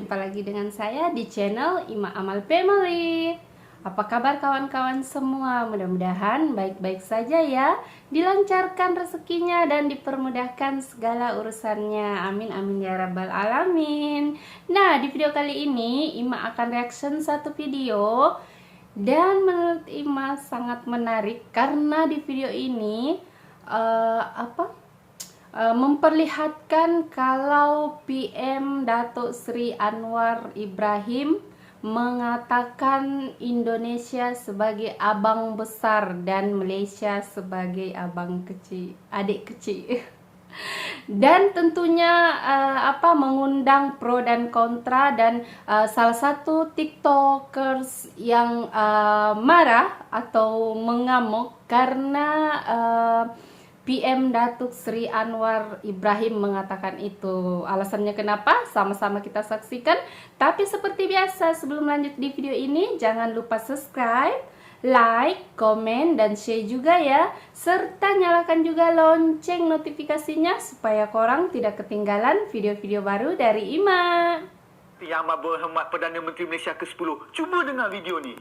jumpa lagi dengan saya di channel Ima Amal Family. Apa kabar kawan-kawan semua? Mudah-mudahan baik-baik saja ya. Dilancarkan rezekinya dan dipermudahkan segala urusannya. Amin amin ya rabbal alamin. Nah, di video kali ini Ima akan reaction satu video. Dan menurut Ima sangat menarik karena di video ini memperlihatkan kalau PM Datuk Sri Anwar Ibrahim mengatakan Indonesia sebagai abang besar dan Malaysia sebagai abang kecil, adik kecil. Dan tentunya mengundang pro dan kontra, dan salah satu tiktokers yang marah atau mengamuk karena PM Datuk Sri Anwar Ibrahim mengatakan itu. Alasannya kenapa? Sama-sama kita saksikan. Tapi seperti biasa, sebelum lanjut di video ini, jangan lupa subscribe, like, komen, dan share juga ya. Serta nyalakan juga lonceng notifikasinya supaya korang tidak ketinggalan video-video baru dari Ima. Yang Amat Berhormat Perdana Menteri Malaysia ke-10, cuba dengar video ni.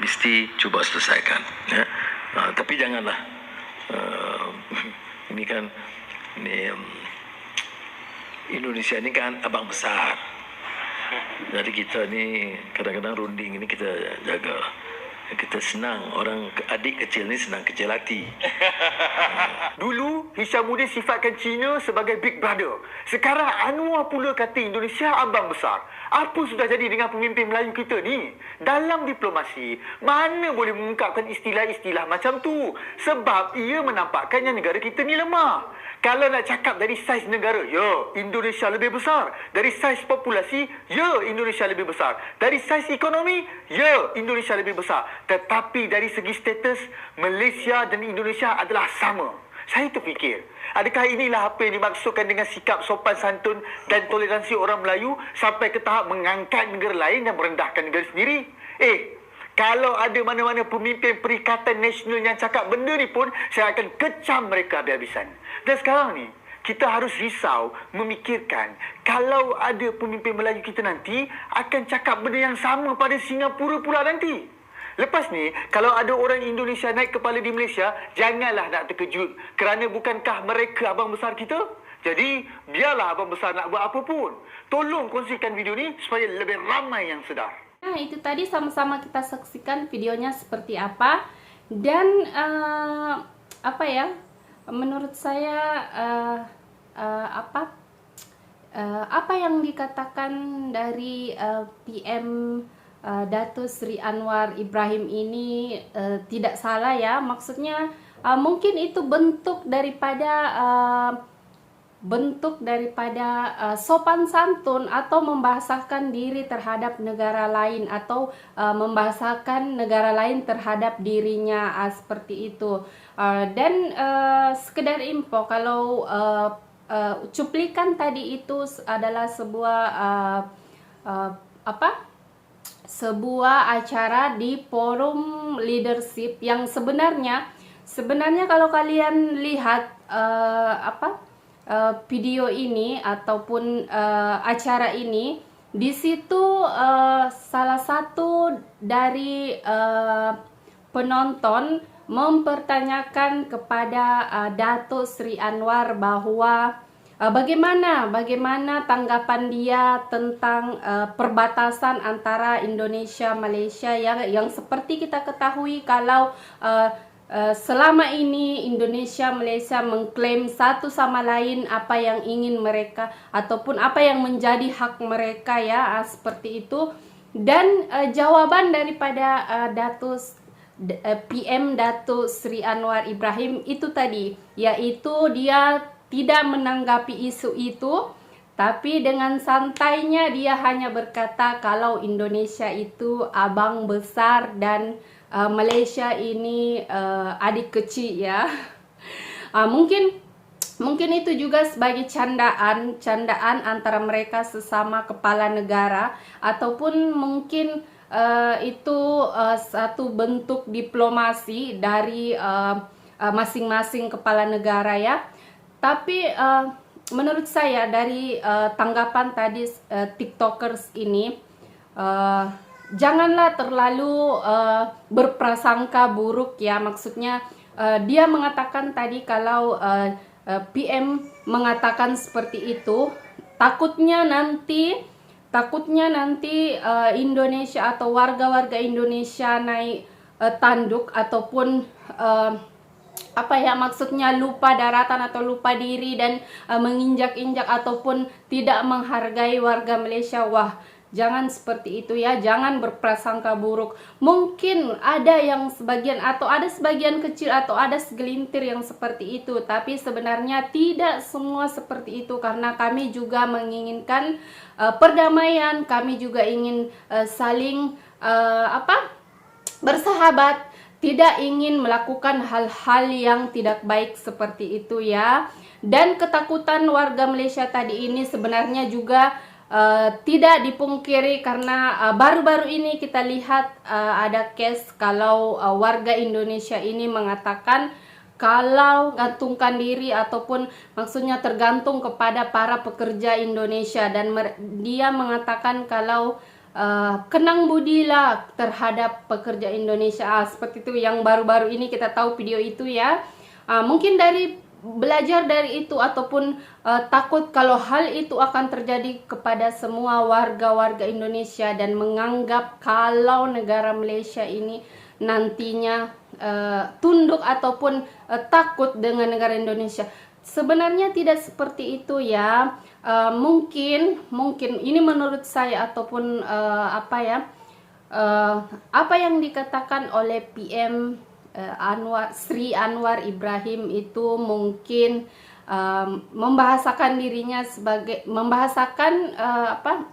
Mesti cuba selesaikan, ya. Tapi janganlah. Ini kan Indonesia ini kan abang besar. Jadi kita ni kadang-kadang runding ini kita jaga. Kita senang, orang adik kecil ni senang kecil hati. Dulu Hishamuddin sifatkan China sebagai big brother. Sekarang Anwar pula kata Indonesia abang besar. Apa sudah jadi dengan pemimpin Melayu kita ni? Dalam diplomasi, mana boleh mengungkapkan istilah-istilah macam tu? Sebab ia menampakkan yang negara kita ni lemah. Kalau nak cakap dari saiz negara, ya, Indonesia lebih besar. Dari saiz populasi, ya, Indonesia lebih besar. Dari saiz ekonomi, ya, Indonesia lebih besar. Tetapi dari segi status, Malaysia dan Indonesia adalah sama. Saya terfikir, adakah inilah apa yang dimaksudkan dengan sikap sopan santun dan toleransi orang Melayu sampai ke tahap mengangkat negara lain dan merendahkan negara sendiri? Kalau ada mana-mana pemimpin Perikatan Nasional yang cakap benda ni pun, saya akan kecam mereka habis-habisan. Dan sekarang ni, kita harus risau memikirkan kalau ada pemimpin Melayu kita nanti akan cakap benda yang sama pada Singapura pula nanti. Lepas ni, kalau ada orang Indonesia naik kepala di Malaysia, janganlah nak terkejut. Kerana bukankah mereka abang besar kita? Jadi, biarlah abang besar nak buat apa pun. Tolong kongsikan video ni supaya lebih ramai yang sedar. Nah, itu tadi sama-sama kita saksikan videonya seperti apa. Dan menurut saya apa yang dikatakan dari PM Datuk Sri Anwar Ibrahim ini tidak salah ya. Maksudnya mungkin itu bentuk daripada sopan santun atau membahasakan diri terhadap negara lain, atau membahasakan negara lain terhadap dirinya, seperti itu. Dan sekedar info, kalau cuplikan tadi itu adalah sebuah acara di forum leadership yang sebenarnya kalau kalian lihat video ini ataupun acara ini, di situ salah satu dari penonton mempertanyakan kepada Datuk Sri Anwar bahwa bagaimana tanggapan dia tentang perbatasan antara Indonesia Malaysia yang seperti kita ketahui kalau selama ini Indonesia Malaysia mengklaim satu sama lain apa yang ingin mereka ataupun apa yang menjadi hak mereka ya, seperti itu. Dan jawaban daripada PM Datuk Sri Anwar Ibrahim itu tadi, yaitu dia tidak menanggapi isu itu, tapi dengan santainya dia hanya berkata kalau Indonesia itu abang besar dan Malaysia ini adik kecil ya. Mungkin itu juga sebagai candaan antara mereka sesama kepala negara, ataupun mungkin itu satu bentuk diplomasi dari masing-masing kepala negara ya. Tapi menurut saya dari tanggapan tadi TikTokers ini, janganlah terlalu berprasangka buruk ya. Maksudnya dia mengatakan tadi kalau PM mengatakan seperti itu, takutnya nanti Indonesia atau warga-warga Indonesia naik tanduk ataupun apa ya, maksudnya lupa daratan atau lupa diri dan menginjak-injak ataupun tidak menghargai warga Malaysia. Wah, jangan seperti itu ya, jangan berprasangka buruk. Mungkin ada yang sebagian atau ada sebagian kecil atau ada segelintir yang seperti itu, tapi sebenarnya tidak semua seperti itu, karena kami juga menginginkan perdamaian, kami juga ingin saling bersahabat, tidak ingin melakukan hal-hal yang tidak baik seperti itu ya. Dan ketakutan warga Malaysia tadi ini sebenarnya juga tidak dipungkiri, karena baru-baru ini kita lihat ada case kalau warga Indonesia ini mengatakan kalau gantungkan diri ataupun maksudnya tergantung kepada para pekerja Indonesia, dan dia mengatakan kalau kenang budilah terhadap pekerja Indonesia, seperti itu. Yang baru-baru ini kita tahu video itu ya. Mungkin dari belajar dari itu ataupun takut kalau hal itu akan terjadi kepada semua warga-warga Indonesia, dan menganggap kalau negara Malaysia ini nantinya tunduk ataupun takut dengan negara Indonesia. Sebenarnya tidak seperti itu ya. Mungkin ini menurut saya ataupun apa yang dikatakan oleh PM Sri Anwar Ibrahim itu mungkin membahasakan dirinya sebagai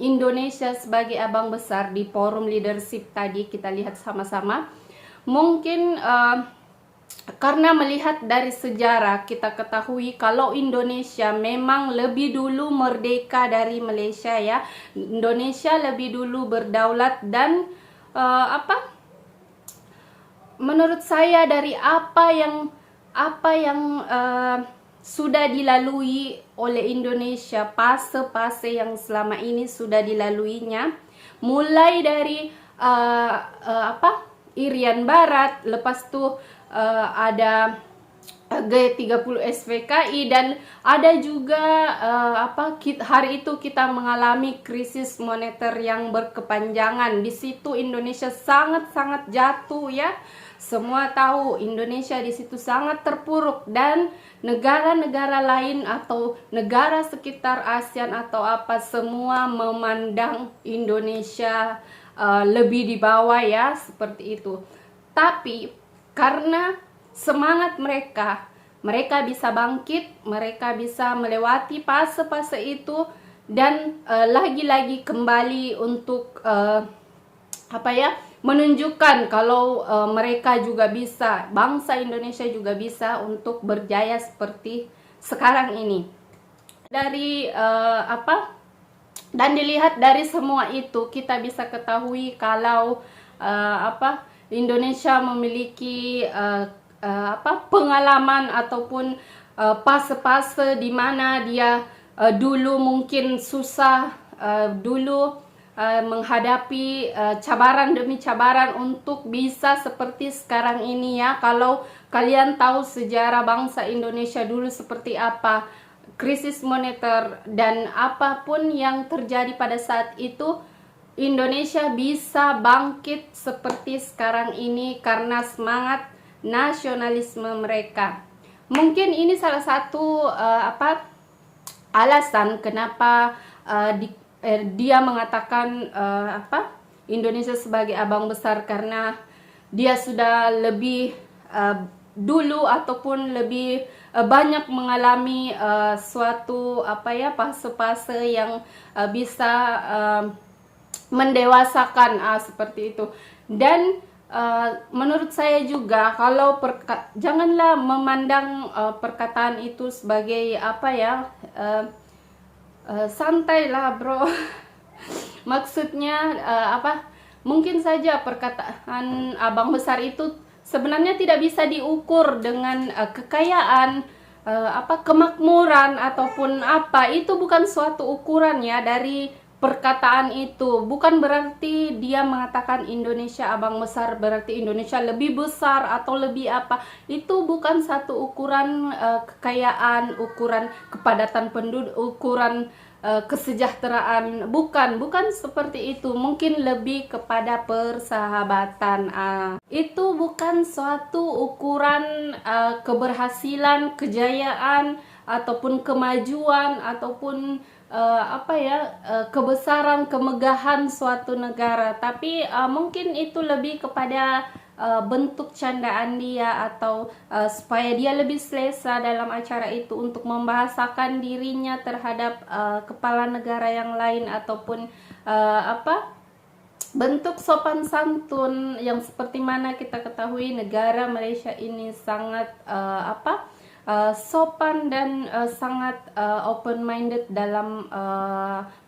Indonesia sebagai abang besar di forum leadership tadi kita lihat sama-sama. Mungkin karena melihat dari sejarah kita ketahui kalau Indonesia memang lebih dulu merdeka dari Malaysia ya. Indonesia lebih dulu berdaulat, dan menurut saya dari apa yang sudah dilalui oleh Indonesia, fase-fase yang selama ini sudah dilaluinya, mulai dari Irian Barat, lepas tuh ada G30 SPKI, dan ada juga hari itu kita mengalami krisis moneter yang berkepanjangan. Di situ Indonesia sangat-sangat jatuh ya. Semua tahu Indonesia di situ sangat terpuruk, dan negara-negara lain atau negara sekitar ASEAN atau semua memandang Indonesia lebih di bawah ya, seperti itu. Tapi karena semangat mereka bisa bangkit, mereka bisa melewati fase-fase itu, dan lagi-lagi kembali untuk menunjukkan kalau mereka juga bisa, bangsa Indonesia juga bisa untuk berjaya seperti sekarang ini. Dari dan dilihat dari semua itu, kita bisa ketahui kalau Indonesia memiliki pengalaman ataupun fase-fase di mana dia dulu mungkin susah, menghadapi cabaran demi cabaran untuk bisa seperti sekarang ini ya. Kalau kalian tahu sejarah bangsa Indonesia dulu seperti apa, krisis moneter dan apapun yang terjadi pada saat itu, Indonesia bisa bangkit seperti sekarang ini karena semangat nasionalisme mereka. Mungkin ini salah satu alasan kenapa dia mengatakan Indonesia sebagai abang besar, karena dia sudah lebih dulu ataupun lebih banyak mengalami suatu fase-fase yang bisa mendewasakan seperti itu. Dan menurut saya juga kalau janganlah memandang perkataan itu sebagai santailah bro. Maksudnya mungkin saja perkataan abang besar itu sebenarnya tidak bisa diukur dengan kekayaan, kemakmuran ataupun apa, itu bukan suatu ukuran ya dari perkataan itu. Bukan berarti dia mengatakan Indonesia abang besar berarti Indonesia lebih besar atau lebih apa. Itu bukan satu ukuran kekayaan, ukuran kepadatan penduduk, ukuran kesejahteraan. Bukan seperti itu. Mungkin lebih kepada persahabatan. Itu bukan suatu ukuran keberhasilan, kejayaan ataupun kemajuan ataupun kebesaran, kemegahan suatu negara. Tapi mungkin itu lebih kepada bentuk candaan dia atau supaya dia lebih selesa dalam acara itu untuk membahasakan dirinya terhadap kepala negara yang lain ataupun bentuk sopan santun yang seperti mana kita ketahui negara Malaysia ini sangat sopan dan sangat open minded dalam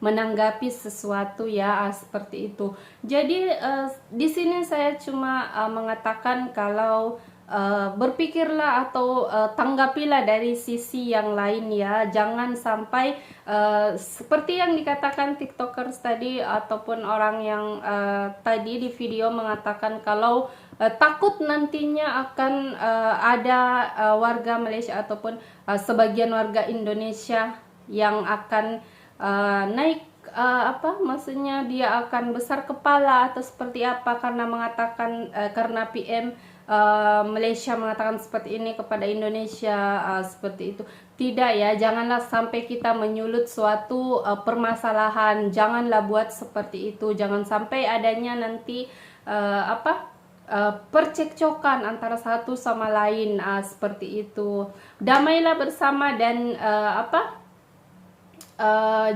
menanggapi sesuatu ya, seperti itu. Jadi di sini saya cuma mengatakan kalau berpikirlah atau tanggapilah dari sisi yang lain ya, jangan sampai seperti yang dikatakan tiktokers tadi ataupun orang yang tadi di video mengatakan kalau takut nantinya akan ada warga Malaysia ataupun sebagian warga Indonesia yang akan naik maksudnya dia akan besar kepala atau seperti apa karena mengatakan karena PM Malaysia mengatakan seperti ini kepada Indonesia, seperti itu. Tidak ya, janganlah sampai kita menyulut suatu permasalahan, janganlah buat seperti itu, jangan sampai adanya nanti percekcokan antara satu sama lain, seperti itu. Damailah bersama dan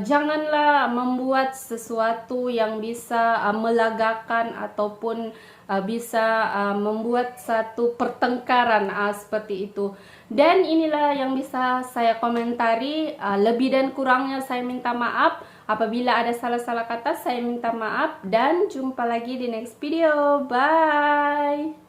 janganlah membuat sesuatu yang bisa melagakan ataupun bisa membuat satu pertengkaran, seperti itu. Dan inilah yang bisa saya komentari. Lebih dan kurangnya saya minta maaf. Apabila ada salah-salah kata saya minta maaf, dan jumpa lagi di next video. Bye.